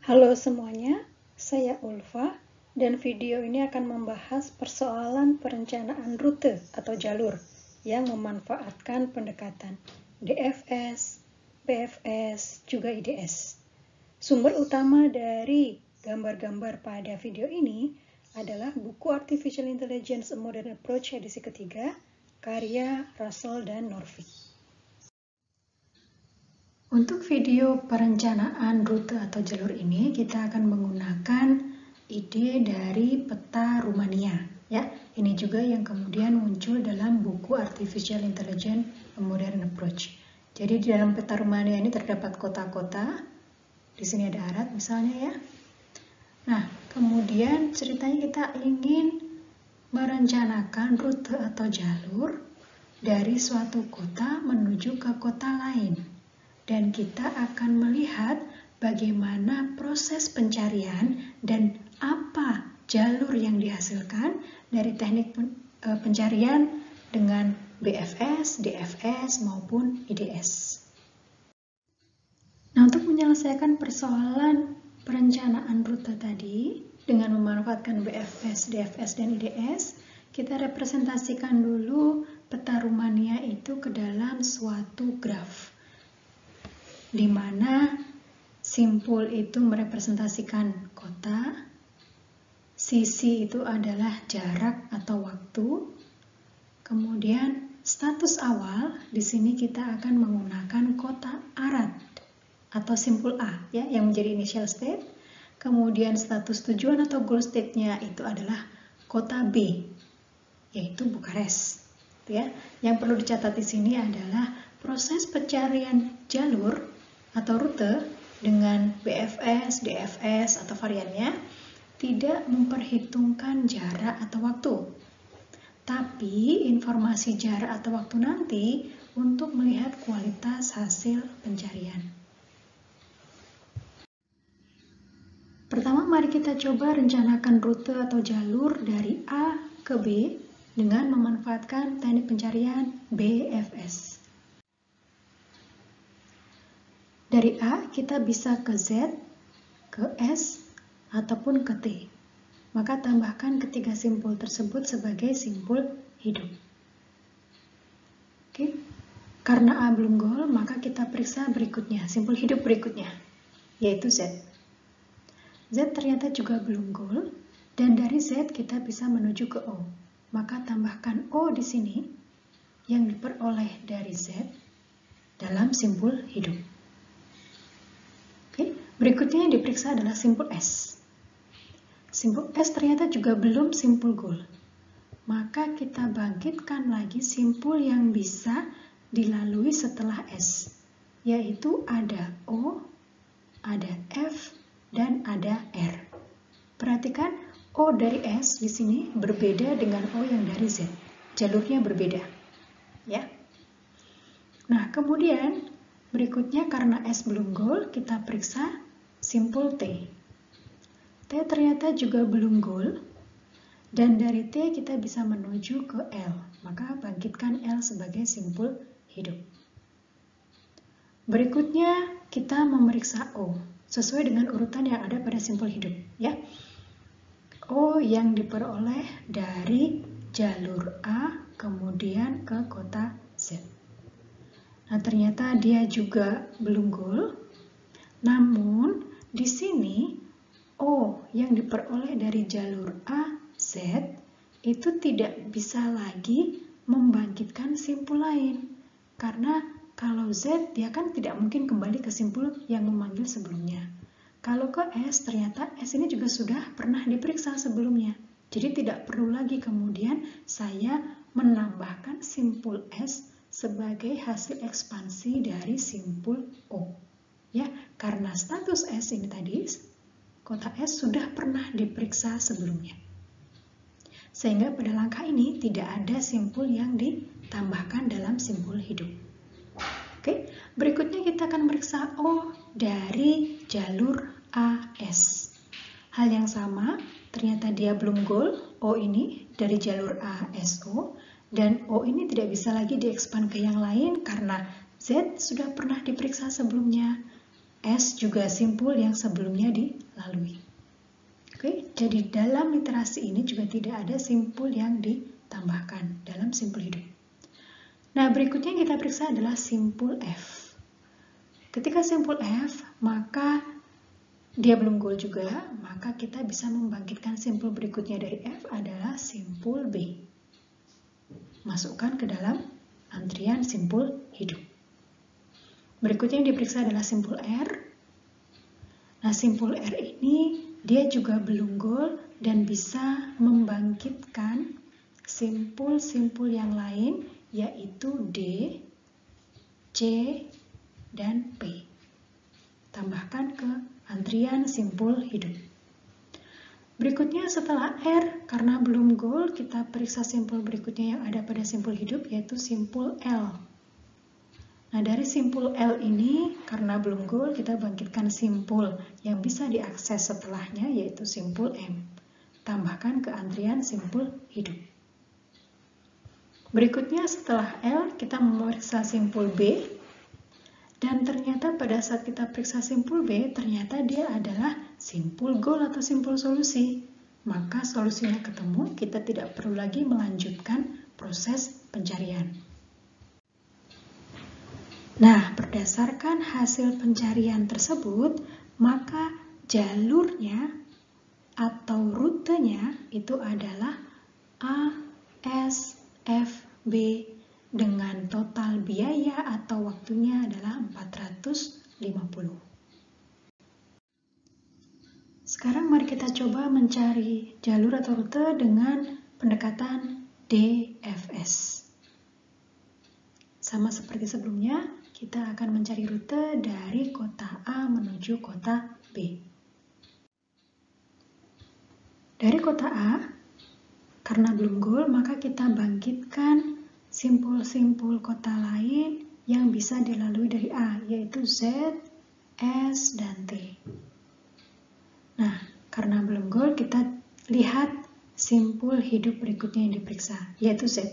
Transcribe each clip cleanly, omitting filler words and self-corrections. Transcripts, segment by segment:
Halo semuanya, saya Ulfa dan video ini akan membahas persoalan perencanaan rute atau jalur yang memanfaatkan pendekatan DFS, PFS, juga IDS. Sumber utama dari gambar-gambar pada video ini adalah buku Artificial Intelligence A Modern Approach edisi ketiga, karya Russell dan Norvig. Untuk video perencanaan rute atau jalur ini, kita akan menggunakan ide dari peta Rumania. Ya, ini juga yang kemudian muncul dalam buku Artificial Intelligence A Modern Approach. Jadi di dalam peta Rumania ini terdapat kota-kota. Di sini ada Arad misalnya ya. Nah, kemudian ceritanya kita ingin merencanakan rute atau jalur dari suatu kota menuju ke kota lain. Dan kita akan melihat bagaimana proses pencarian dan apa jalur yang dihasilkan dari teknik pencarian dengan BFS, DFS, maupun IDS. Nah, untuk menyelesaikan persoalan perencanaan rute tadi dengan memanfaatkan BFS, DFS, dan IDS, kita representasikan dulu peta Rumania itu ke dalam suatu graf, di mana simpul itu merepresentasikan kota, sisi itu adalah jarak atau waktu, kemudian status awal di sini kita akan menggunakan kota Arad atau simpul A ya yang menjadi initial state, kemudian status tujuan atau goal state-nya itu adalah kota B yaitu Bukares. Ya, yang perlu dicatat di sini adalah proses pencarian jalur atau rute dengan BFS, DFS, atau variannya tidak memperhitungkan jarak atau waktu. Tapi informasi jarak atau waktu nanti untuk melihat kualitas hasil pencarian. Pertama, mari kita coba rencanakan rute atau jalur dari A ke B dengan memanfaatkan teknik pencarian BFS. Dari A kita bisa ke Z, ke S, ataupun ke T. Maka tambahkan ketiga simpul tersebut sebagai simpul hidup. Oke. Karena A belum goal, maka kita periksa berikutnya, simpul hidup berikutnya, yaitu Z. Z ternyata juga belum goal, dan dari Z kita bisa menuju ke O. Maka tambahkan O di sini yang diperoleh dari Z dalam simpul hidup. Berikutnya yang diperiksa adalah simpul S. Simpul S ternyata juga belum simpul goal. Maka kita bangkitkan lagi simpul yang bisa dilalui setelah S, yaitu ada O, ada F, dan ada R. Perhatikan O dari S di sini berbeda dengan O yang dari Z. Jalurnya berbeda. Ya. Nah, kemudian berikutnya karena S belum goal, kita periksa simpul T. T ternyata juga belum goal, dan dari T kita bisa menuju ke L. Maka bangkitkan L sebagai simpul hidup. Berikutnya kita memeriksa O, sesuai dengan urutan yang ada pada simpul hidup. Ya. O yang diperoleh dari jalur A, kemudian ke kota Z. Nah, ternyata dia juga belum goal, namun di sini O yang diperoleh dari jalur A, Z itu tidak bisa lagi membangkitkan simpul lain. Karena kalau Z dia kan tidak mungkin kembali ke simpul yang memanggil sebelumnya. Kalau ke S ternyata S ini juga sudah pernah diperiksa sebelumnya. Jadi tidak perlu lagi kemudian saya menambahkan simpul S sebagai hasil ekspansi dari simpul O. Ya, karena status S ini tadi, kota S sudah pernah diperiksa sebelumnya. Sehingga pada langkah ini tidak ada simpul yang ditambahkan dalam simpul hidup. Oke, berikutnya kita akan meriksa O dari jalur AS. Hal yang sama, ternyata dia belum goal, O ini dari jalur ASO, dan O ini tidak bisa lagi diekspan ke yang lain karena Z sudah pernah diperiksa sebelumnya. S juga simpul yang sebelumnya dilalui. Oke, jadi dalam literasi ini juga tidak ada simpul yang ditambahkan dalam simpul hidup. Nah, berikutnya yang kita periksa adalah simpul F. Ketika simpul F, maka dia belum goal juga, maka kita bisa membangkitkan simpul berikutnya dari F adalah simpul B. Masukkan ke dalam antrian simpul hidup. Berikutnya yang diperiksa adalah simpul R. Nah, simpul R ini dia juga belum goal dan bisa membangkitkan simpul-simpul yang lain yaitu D, C, dan P. Tambahkan ke antrian simpul hidup. Berikutnya setelah R, karena belum goal, kita periksa simpul berikutnya yang ada pada simpul hidup yaitu simpul L. Nah, dari simpul L ini, karena belum goal, kita bangkitkan simpul yang bisa diakses setelahnya, yaitu simpul M. Tambahkan ke antrian simpul hidup. Berikutnya setelah L, kita memeriksa simpul B. Dan ternyata pada saat kita periksa simpul B, ternyata dia adalah simpul goal atau simpul solusi. Maka solusinya ketemu, kita tidak perlu lagi melanjutkan proses pencarian. Nah, berdasarkan hasil pencarian tersebut, maka jalurnya atau rutenya itu adalah A, S, F, B dengan total biaya atau waktunya adalah 450. Sekarang mari kita coba mencari jalur atau rute dengan pendekatan DFS. Sama seperti sebelumnya, kita akan mencari rute dari kota A menuju kota B. Dari kota A, karena belum goal, maka kita bangkitkan simpul-simpul kota lain yang bisa dilalui dari A, yaitu Z, S, dan T. Nah, karena belum goal, kita lihat simpul hidup berikutnya yang diperiksa, yaitu Z.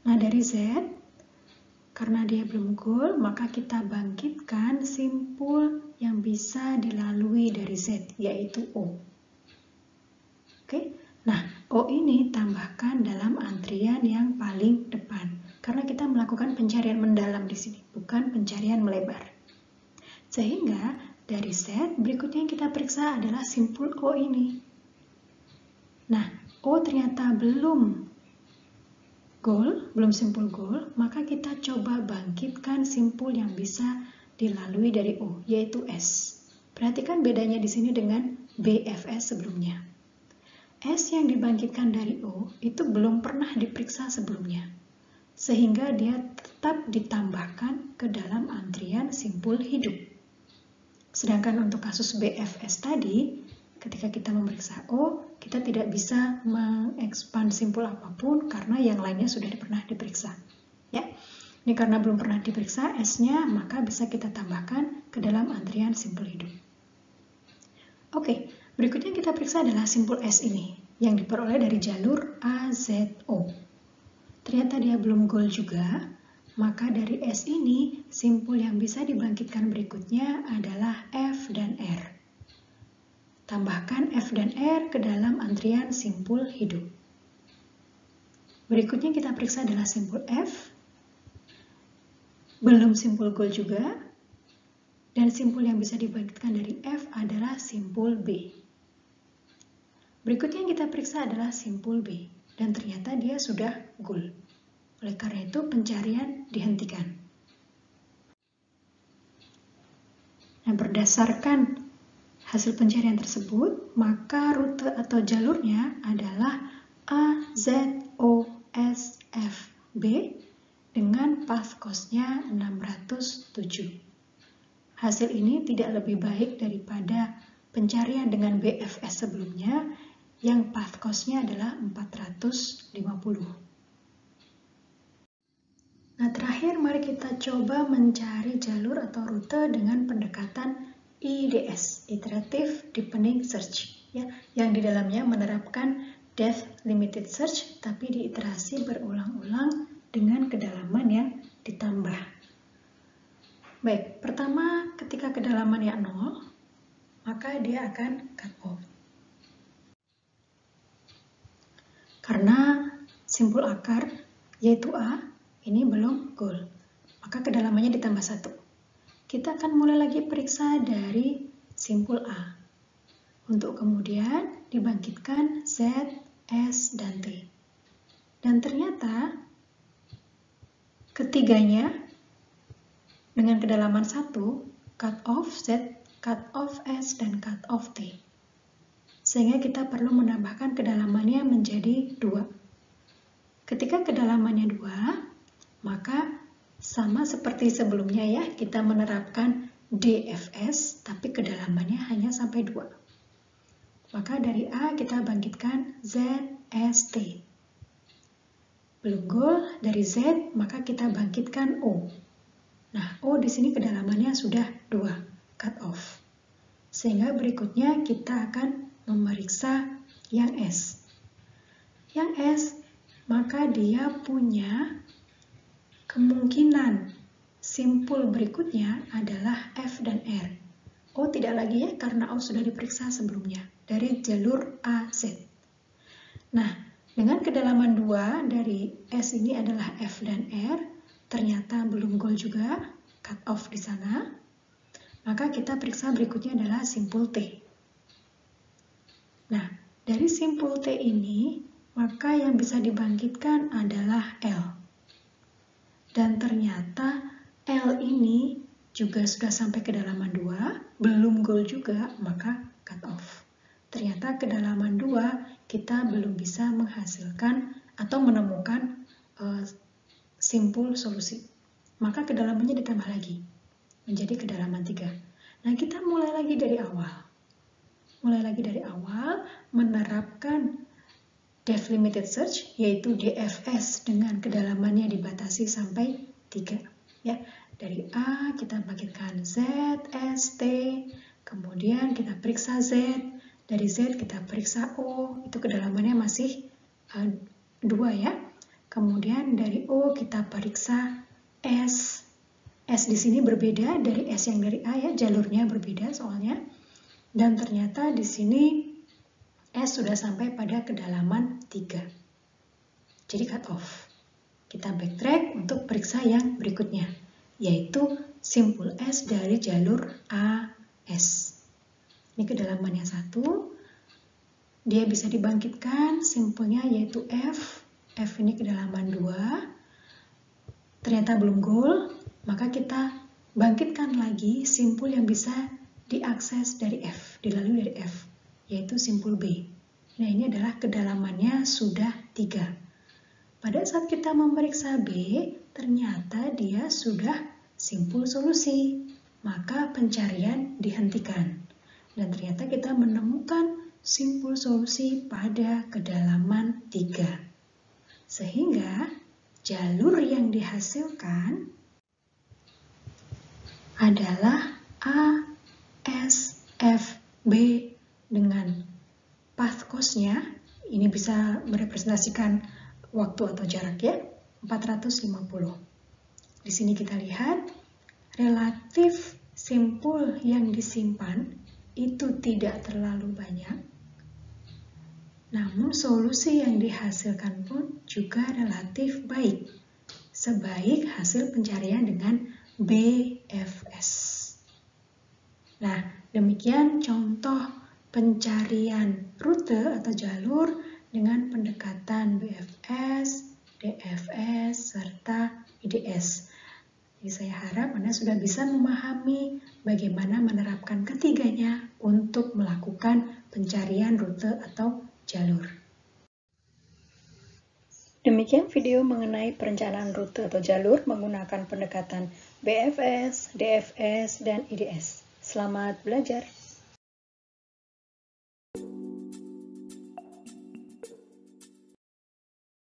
Nah, dari Z, karena dia belum goal, maka kita bangkitkan simpul yang bisa dilalui dari Z, yaitu O. Oke, nah O ini tambahkan dalam antrian yang paling depan, karena kita melakukan pencarian mendalam di sini, bukan pencarian melebar. Sehingga dari Z, berikutnya yang kita periksa adalah simpul O ini. Nah, O ternyata belum goal, belum simpul goal, maka kita coba bangkitkan simpul yang bisa dilalui dari O, yaitu S. Perhatikan bedanya di sini dengan BFS sebelumnya. S yang dibangkitkan dari O itu belum pernah diperiksa sebelumnya, sehingga dia tetap ditambahkan ke dalam antrian simpul hidup. Sedangkan untuk kasus BFS tadi, ketika kita memeriksa O, kita tidak bisa mengekspand simpul apapun karena yang lainnya sudah pernah diperiksa. Ya, ini karena belum pernah diperiksa S-nya, maka bisa kita tambahkan ke dalam antrian simpul hidup. Oke, berikutnya yang kita periksa adalah simpul S ini, yang diperoleh dari jalur AZO. Ternyata dia belum goal juga, maka dari S ini, simpul yang bisa dibangkitkan berikutnya adalah F dan R. Tambahkan F dan R ke dalam antrian simpul hidup. Berikutnya kita periksa adalah simpul F. Belum simpul goal juga. Dan simpul yang bisa dibangkitkan dari F adalah simpul B. Berikutnya yang kita periksa adalah simpul B. Dan ternyata dia sudah goal. Oleh karena itu pencarian dihentikan. Nah, berdasarkan hasil pencarian tersebut, maka rute atau jalurnya adalah AZOSFB dengan path cost-nya 607. Hasil ini tidak lebih baik daripada pencarian dengan BFS sebelumnya yang path cost-nya adalah 450. Nah, terakhir mari kita coba mencari jalur atau rute dengan pendekatan IDS, Iterative Deepening Search, ya, yang di dalamnya menerapkan Depth Limited Search, tapi diiterasi berulang-ulang dengan kedalaman yang ditambah. Baik, pertama kedalamannya 0, maka dia akan cut off. Karena simpul akar, yaitu A, ini belum goal, maka kedalamannya ditambah 1. Kita akan mulai lagi periksa dari simpul A. Untuk kemudian dibangkitkan Z, S, dan T. Dan ternyata ketiganya dengan kedalaman 1, cut off Z, cut off S, dan cut off T. Sehingga kita perlu menambahkan kedalamannya menjadi 2. Ketika kedalamannya 2, maka sama seperti sebelumnya ya, kita menerapkan DFS, tapi kedalamannya hanya sampai 2. Maka dari A kita bangkitkan Z, S, T. Belum goal, dari Z maka kita bangkitkan O. Nah, O di sini kedalamannya sudah 2, cut off. Sehingga berikutnya kita akan memeriksa yang S. Yang S, maka dia punya kemungkinan simpul berikutnya adalah F dan R. O tidak lagi ya, karena O sudah diperiksa sebelumnya dari jalur AZ. Nah, dengan kedalaman 2 dari S ini adalah F dan R, ternyata belum goal juga, cut off di sana. Maka kita periksa berikutnya adalah simpul T. Nah, dari simpul T ini, maka yang bisa dibangkitkan adalah L. Dan ternyata L ini juga sudah sampai kedalaman 2, belum goal juga, maka cut off. Ternyata kedalaman 2 kita belum bisa menghasilkan atau menemukan simpul solusi. Maka kedalamannya ditambah lagi, menjadi kedalaman 3. Nah, kita mulai lagi dari awal. Menerapkan depth limited search, yaitu DFS dengan kedalamannya dibatasi sampai 3. Ya, dari A kita bangkitkan Z, S, T, kemudian kita periksa Z, dari Z kita periksa O, itu kedalamannya masih 2 ya. Kemudian dari O kita periksa S. S di sini berbeda dari S yang dari A ya, jalurnya berbeda soalnya. Dan ternyata di sini S sudah sampai pada kedalaman 3. Jadi cut off. Kita backtrack untuk periksa yang berikutnya, yaitu simpul S dari jalur AS. Ini kedalamannya 1. Dia bisa dibangkitkan simpulnya yaitu F. F ini kedalaman 2. Ternyata belum goal, maka kita bangkitkan lagi simpul yang bisa diakses dari F, dilalui dari F, yaitu simpul B. Nah, ini adalah kedalamannya sudah 3. Pada saat kita memeriksa B, ternyata dia sudah simpul solusi. Maka pencarian dihentikan. Dan ternyata kita menemukan simpul solusi pada kedalaman 3. Sehingga jalur yang dihasilkan adalah A, S, F, B dengan path cost-nya, ini bisa merepresentasikan waktu atau jarak ya, 450. Di sini kita lihat relatif simpul yang disimpan itu tidak terlalu banyak, namun solusi yang dihasilkan pun juga relatif baik, sebaik hasil pencarian dengan BFS. Nah, demikian contoh pencarian rute atau jalur dengan pendekatan BFS, DFS, serta IDS. Jadi saya harap Anda sudah bisa memahami bagaimana menerapkan ketiganya untuk melakukan pencarian rute atau jalur. Demikian video mengenai perencanaan rute atau jalur menggunakan pendekatan BFS, DFS, dan IDS. Selamat belajar!